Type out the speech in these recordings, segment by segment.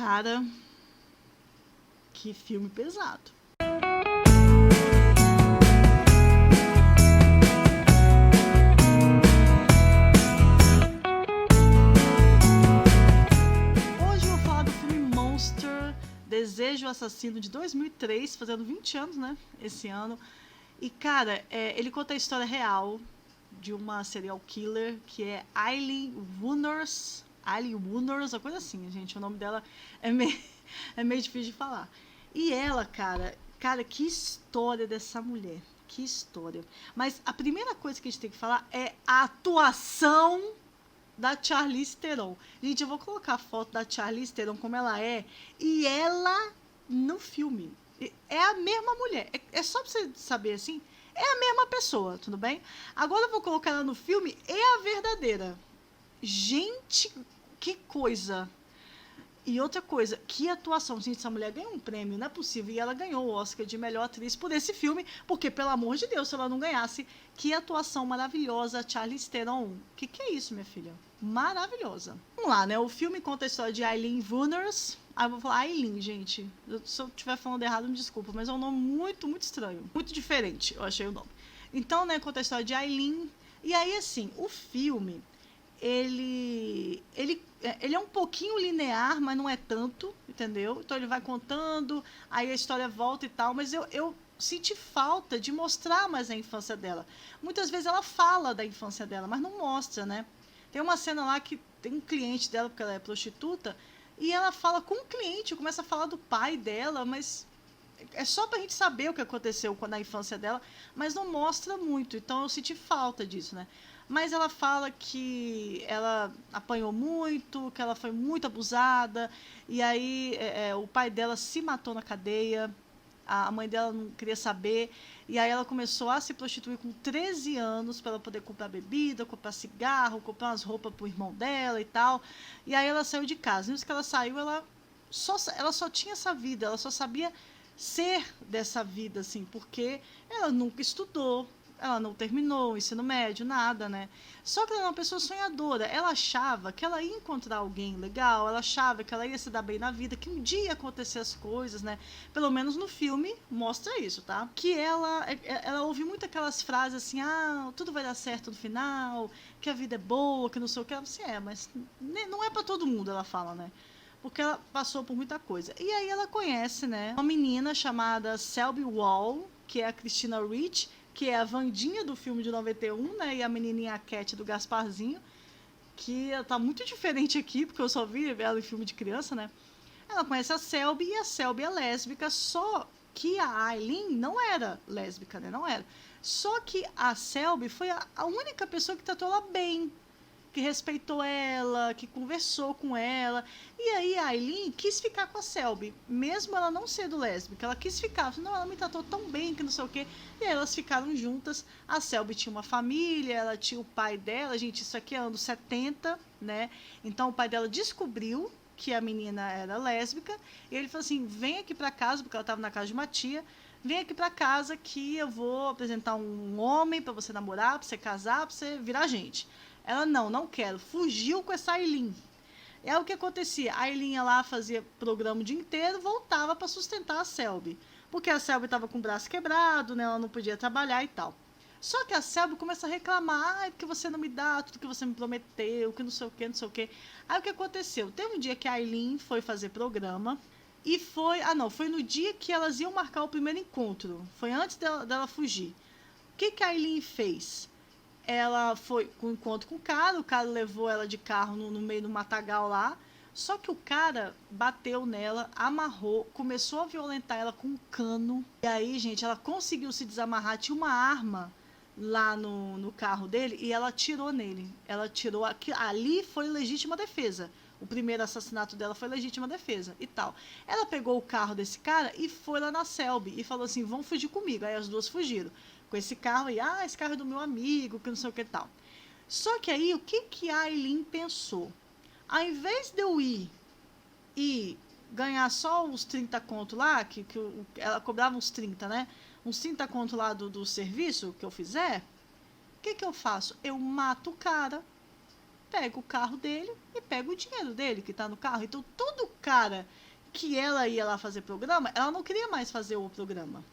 Cara, que filme pesado. Hoje eu vou falar do filme Monster, Desejo Assassino, de 2003, fazendo 20 anos, né, esse ano. E, cara, ele conta a história real de uma serial killer, que é Aileen Wuornos, uma coisa assim, gente. O nome dela é meio, é meio difícil de falar. E ela, cara, que história dessa mulher. Que história. Mas a primeira coisa que a gente tem que falar é a atuação da Charlize Theron. Gente, eu vou colocar a foto da Charlize Theron como ela é, e ela no filme. É a mesma mulher. É só pra você saber, assim, é a mesma pessoa, tudo bem? Agora eu vou colocar ela no filme, é a verdadeira. Gente, que coisa. E outra coisa, que atuação. Gente, essa mulher ganhou um prêmio, não é possível. E ela ganhou o Oscar de melhor atriz por esse filme, porque, pelo amor de Deus, se ela não ganhasse, que atuação maravilhosa, Charlize Theron. Que é isso, minha filha? Maravilhosa. Vamos lá, né? O filme conta a história de Aileen Wuornos. Ah, eu vou falar Aileen, gente. Se eu estiver falando errado, me desculpa, mas é um nome muito, muito estranho. Muito diferente, eu achei o nome. Então, né, conta a história de Aileen. E aí, assim, o filme, ele é um pouquinho linear, mas não é tanto, entendeu? Então ele vai contando, aí a história volta e tal, mas eu senti falta de mostrar mais a infância dela. Muitas vezes ela fala da infância dela, mas não mostra, né? Tem uma cena lá que tem um cliente dela, porque ela é prostituta, e ela fala com um cliente, começa a falar do pai dela, mas é só pra gente saber o que aconteceu na infância dela, mas não mostra muito, então eu senti falta disso, né? Mas ela fala que ela apanhou muito, que ela foi muito abusada, e aí o pai dela se matou na cadeia, a mãe dela não queria saber, e aí ela começou a se prostituir com 13 anos para ela poder comprar bebida, comprar cigarro, comprar umas roupas pro irmão dela e tal. E aí ela saiu de casa. Nisso que ela saiu, ela só tinha essa vida, ela só sabia ser dessa vida, assim, porque ela nunca estudou, ela não terminou o ensino médio, nada, né? Só que ela era uma pessoa sonhadora. Ela achava que ela ia encontrar alguém legal, ela achava que ela ia se dar bem na vida, que um dia ia acontecer as coisas, né? Pelo menos no filme mostra isso, tá? Que ela ouve muito aquelas frases assim, ah, tudo vai dar certo no final, que a vida é boa, que não sei o que. Ela assim, mas não é pra todo mundo, ela fala, né? Porque ela passou por muita coisa. E aí ela conhece, né, uma menina chamada Selby Wall, que é a Christina Ricci, que é a Wandinha do filme de 91, né, e a menininha Cat do Gasparzinho, que ela tá muito diferente aqui, porque eu só vi ela em filme de criança, né. Ela conhece a Selby, e a Selby é lésbica, só que a Aileen não era lésbica, né, não era. Só que a Selby foi a única pessoa que tratou ela bem, que respeitou ela, que conversou com ela. E aí a Aileen quis ficar com a Selby, mesmo ela não sendo lésbica. Ela quis ficar, não, ela me tratou tão bem, que não sei o quê. E aí elas ficaram juntas. A Selby tinha uma família, ela tinha o pai dela. Gente, isso aqui é anos 70, né? Então o pai dela descobriu que a menina era lésbica. E ele falou assim, vem aqui pra casa, porque ela estava na casa de uma tia. Vem aqui pra casa que eu vou apresentar um homem pra você namorar, pra você casar, pra você virar gente. Ela, não quero. Fugiu com essa Aileen. É o que acontecia. A Aileen ia lá, fazia programa o dia inteiro, voltava para sustentar a Selby. Porque a Selby estava com o braço quebrado, né? Ela não podia trabalhar e tal. Só que a Selby começa a reclamar, porque você não me dá tudo que você me prometeu, que não sei o que, não sei o que. Aí o que aconteceu? Teve um dia que a Aileen foi fazer programa, e foi... Ah, não, foi no dia que elas iam marcar o primeiro encontro. Foi antes dela fugir. O que a Aileen fez? Ela foi com um encontro com o cara levou ela de carro no meio do matagal lá, só que o cara bateu nela, amarrou, começou a violentar ela com um cano, e aí, gente, ela conseguiu se desamarrar, tinha uma arma lá no carro dele, e ela atirou nele, ela atirou, ali foi legítima defesa, o primeiro assassinato dela foi legítima defesa e tal. Ela pegou o carro desse cara e foi lá na Selby e falou assim, vão fugir comigo, aí as duas fugiram com esse carro e, esse carro é do meu amigo, que não sei o que tal. Só que aí, o que a Aileen pensou? Ao invés de eu ir e ganhar só os 30 conto lá, ela cobrava uns 30, né? Uns 30 conto lá do serviço que eu fizer, o que eu faço? Eu mato o cara, pega o carro dele e pega o dinheiro dele que tá no carro. Então, todo cara que ela ia lá fazer programa, ela não queria mais fazer o programa.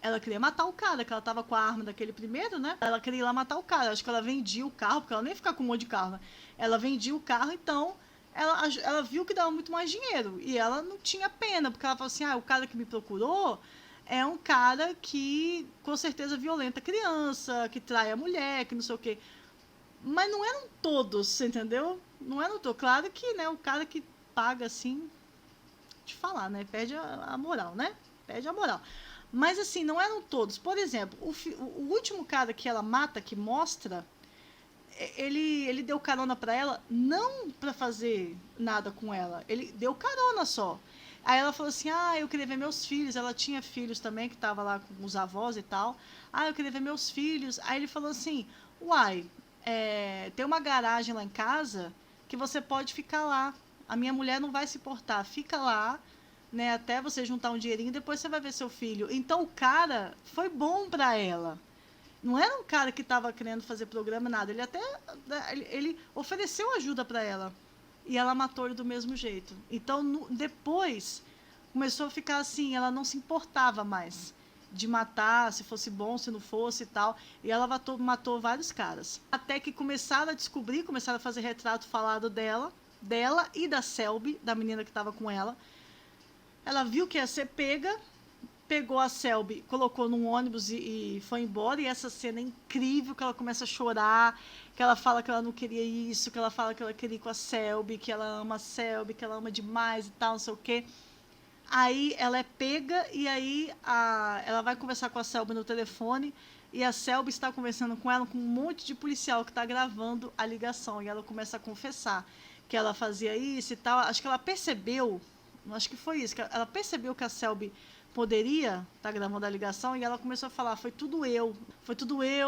Ela queria matar o cara, que ela tava com a arma daquele primeiro, né? Ela queria ir lá matar o cara. Acho que ela vendia o carro, porque ela nem ia ficar com um monte de carro, né? Ela vendia o carro, então ela viu que dava muito mais dinheiro. E ela não tinha pena, porque ela falou assim: o cara que me procurou é um cara que com certeza violenta criança, que trai a mulher, que não sei o quê. Mas não eram todos, você entendeu? Não eram todos. Claro que, né, o cara que paga assim, de falar, né? Perde a moral, né? Perde a moral. Mas assim, não eram todos. Por exemplo, o último cara que ela mata, que mostra, ele deu carona pra ela, não pra fazer nada com ela. Ele deu carona só. Aí ela falou assim: eu queria ver meus filhos. Ela tinha filhos também, que tava lá com os avós e tal. Eu queria ver meus filhos. Aí ele falou assim: uai, tem uma garagem lá em casa que você pode ficar lá. A minha mulher não vai se importar. Fica lá, né, até você juntar um dinheirinho, depois você vai ver seu filho. Então o cara foi bom pra ela. Não era um cara que estava querendo fazer programa, nada. Ele até ele ofereceu ajuda para ela. E ela matou ele do mesmo jeito. Então, depois, começou a ficar assim, ela não se importava mais de matar, se fosse bom, se não fosse e tal. E ela matou vários caras. Até que começaram a descobrir, começaram a fazer retrato falado dela e da Selby, da menina que estava com ela. Ela viu que ia ser pega, pegou a Selby, colocou num ônibus e foi embora. E essa cena é incrível, que ela começa a chorar, que ela fala que ela não queria isso, que ela fala que ela queria ir com a Selby, que ela ama a Selby, que ela ama demais e tal, não sei o quê. Aí ela é pega e aí ela vai conversar com a Selby no telefone e a Selby está conversando com ela com um monte de policial que está gravando a ligação. E ela começa a confessar que ela fazia isso e tal. Acho que ela percebeu, acho que foi isso, que ela percebeu que a Selby poderia estar gravando a ligação e ela começou a falar: foi tudo eu,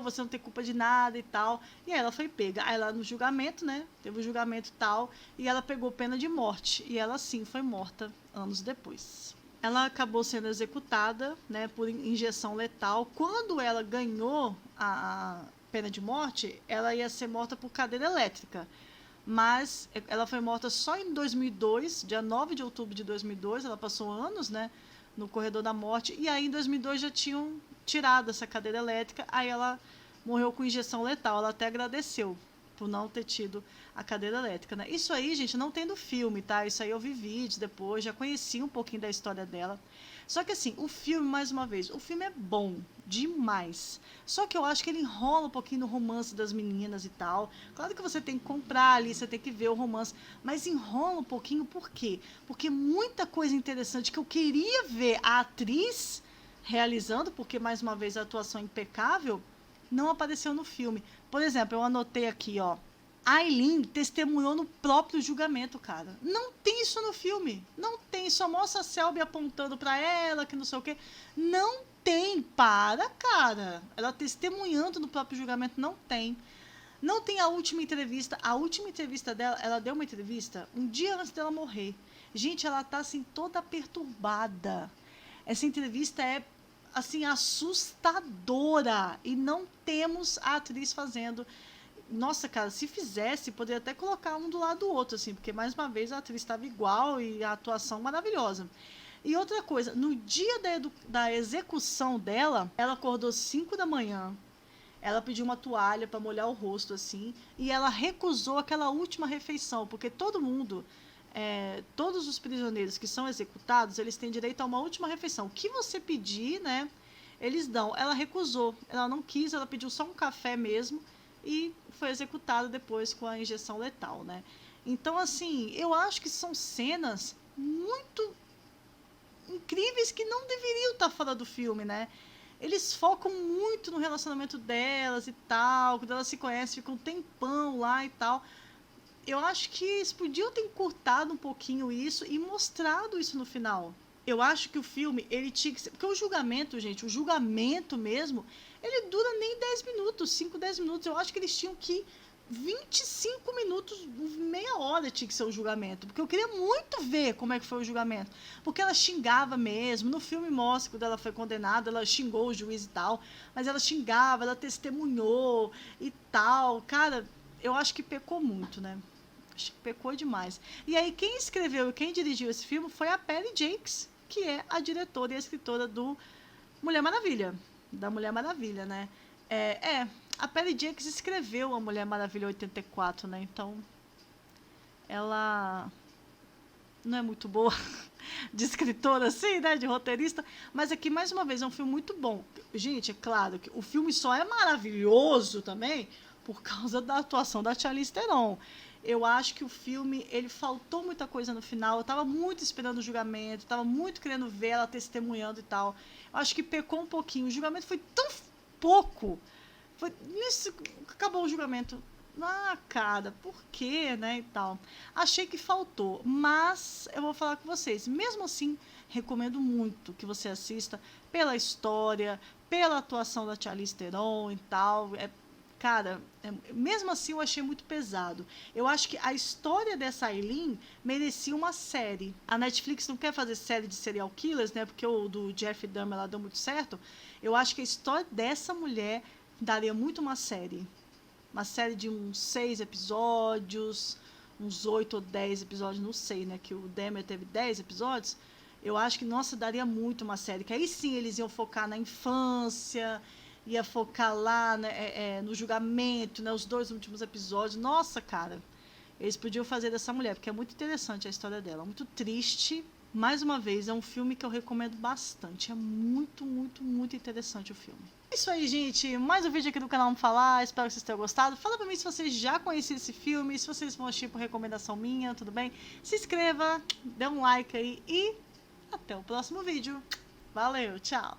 você não tem culpa de nada e tal. E aí ela foi pega. Aí ela no julgamento, né, teve o julgamento e tal, e ela pegou pena de morte. E ela sim foi morta anos depois. Ela acabou sendo executada, né, por injeção letal. Quando ela ganhou a pena de morte, ela ia ser morta por cadeira elétrica. Mas ela foi morta só em 2002, dia 9 de outubro de 2002. Ela passou anos, né, no corredor da morte. E aí, em 2002, já tinham tirado essa cadeira elétrica. Aí ela morreu com injeção letal. Ela até agradeceu por não ter tido a cadeira elétrica, né? Isso aí, gente, não tem no filme, tá? Isso aí eu vi vídeos depois, já conheci um pouquinho da história dela. Só que assim, o filme, mais uma vez, o filme é bom demais. Só que eu acho que ele enrola um pouquinho no romance das meninas e tal. Claro que você tem que comprar ali, você tem que ver o romance, mas enrola um pouquinho, por quê? Porque muita coisa interessante que eu queria ver a atriz realizando, porque mais uma vez a atuação é impecável, não apareceu no filme. Por exemplo, eu anotei aqui, ó. A Aileen testemunhou no próprio julgamento, cara. Não tem isso no filme. Não tem. Só mostra a Selby apontando pra ela, que não sei o quê. Não tem. Para, cara. Ela testemunhando no próprio julgamento, não tem. Não tem a última entrevista. A última entrevista dela, ela deu uma entrevista um dia antes dela morrer. Gente, ela tá assim, toda perturbada. Essa entrevista é assim, assustadora. E não temos a atriz fazendo. Nossa, cara, se fizesse, poderia até colocar um do lado do outro, assim, porque mais uma vez a atriz estava igual e a atuação maravilhosa. E outra coisa, no dia da execução dela, ela acordou 5 da manhã, ela pediu uma toalha para molhar o rosto, assim, e ela recusou aquela última refeição, porque todo mundo, todos os prisioneiros que são executados, eles têm direito a uma última refeição. O que você pedir, né, eles dão. Ela recusou, ela não quis, ela pediu só um café mesmo, e foi executada depois com a injeção letal, né? Então, assim, eu acho que são cenas muito incríveis que não deveriam estar fora do filme, né? Eles focam muito no relacionamento delas e tal, quando elas se conhecem, ficam um tempão lá e tal. Eu acho que eles podiam ter encurtado um pouquinho isso e mostrado isso no final. Eu acho que o filme, ele tinha que ser... Porque o julgamento, gente, o julgamento mesmo, ele dura nem 10 minutos, 5, 10 minutos. Eu acho que eles tinham que 25 minutos, meia hora tinha que ser o julgamento. Porque eu queria muito ver como é que foi o julgamento. Porque ela xingava mesmo. No filme mostra, quando ela foi condenada, ela xingou o juiz e tal. Mas ela xingava, ela testemunhou e tal. Cara, eu acho que pecou muito, né? Acho que pecou demais. E aí, quem escreveu e quem dirigiu esse filme foi a Patty Jenkins, que é a diretora e a escritora do Mulher Maravilha. Da Mulher Maravilha, né? A Patty Jenkins escreveu a Mulher Maravilha 84, né? Então, ela não é muito boa de escritora, assim, né? De roteirista. Mas aqui, mais uma vez, é um filme muito bom. Gente, é claro que o filme só é maravilhoso também por causa da atuação da Charlize Theron. Eu acho que o filme, ele faltou muita coisa no final. Eu tava muito esperando o julgamento, tava muito querendo ver ela testemunhando e tal. Eu acho que pecou um pouquinho. O julgamento foi tão pouco. Foi isso, acabou o julgamento. Ah, cara, por quê, né, e tal. Achei que faltou, mas eu vou falar com vocês. Mesmo assim, recomendo muito que você assista pela história, pela atuação da Charlize Theron e tal. Cara, mesmo assim eu achei muito pesado. Eu acho que a história dessa Aileen merecia uma série. A Netflix não quer fazer série de serial killers, né? Porque o do Jeffrey Dahmer lá deu muito certo. Eu acho que a história dessa mulher daria muito uma série. Uma série de uns 6 episódios, uns 8 ou 10 episódios, não sei, né? Que o Dahmer teve 10 episódios. Eu acho que, nossa, daria muito uma série. Que aí sim eles iam focar na infância, ia focar lá, né, no julgamento, né? Os 2 últimos episódios. Nossa, cara, eles podiam fazer dessa mulher, porque é muito interessante a história dela. Muito triste. Mais uma vez, é um filme que eu recomendo bastante. É muito, muito, muito interessante o filme. É isso aí, gente. Mais um vídeo aqui do canal Vamos Falar. Espero que vocês tenham gostado. Fala pra mim se vocês já conheciam esse filme, se vocês vão assistir por recomendação minha, tudo bem? Se inscreva, dê um like aí e até o próximo vídeo. Valeu, tchau!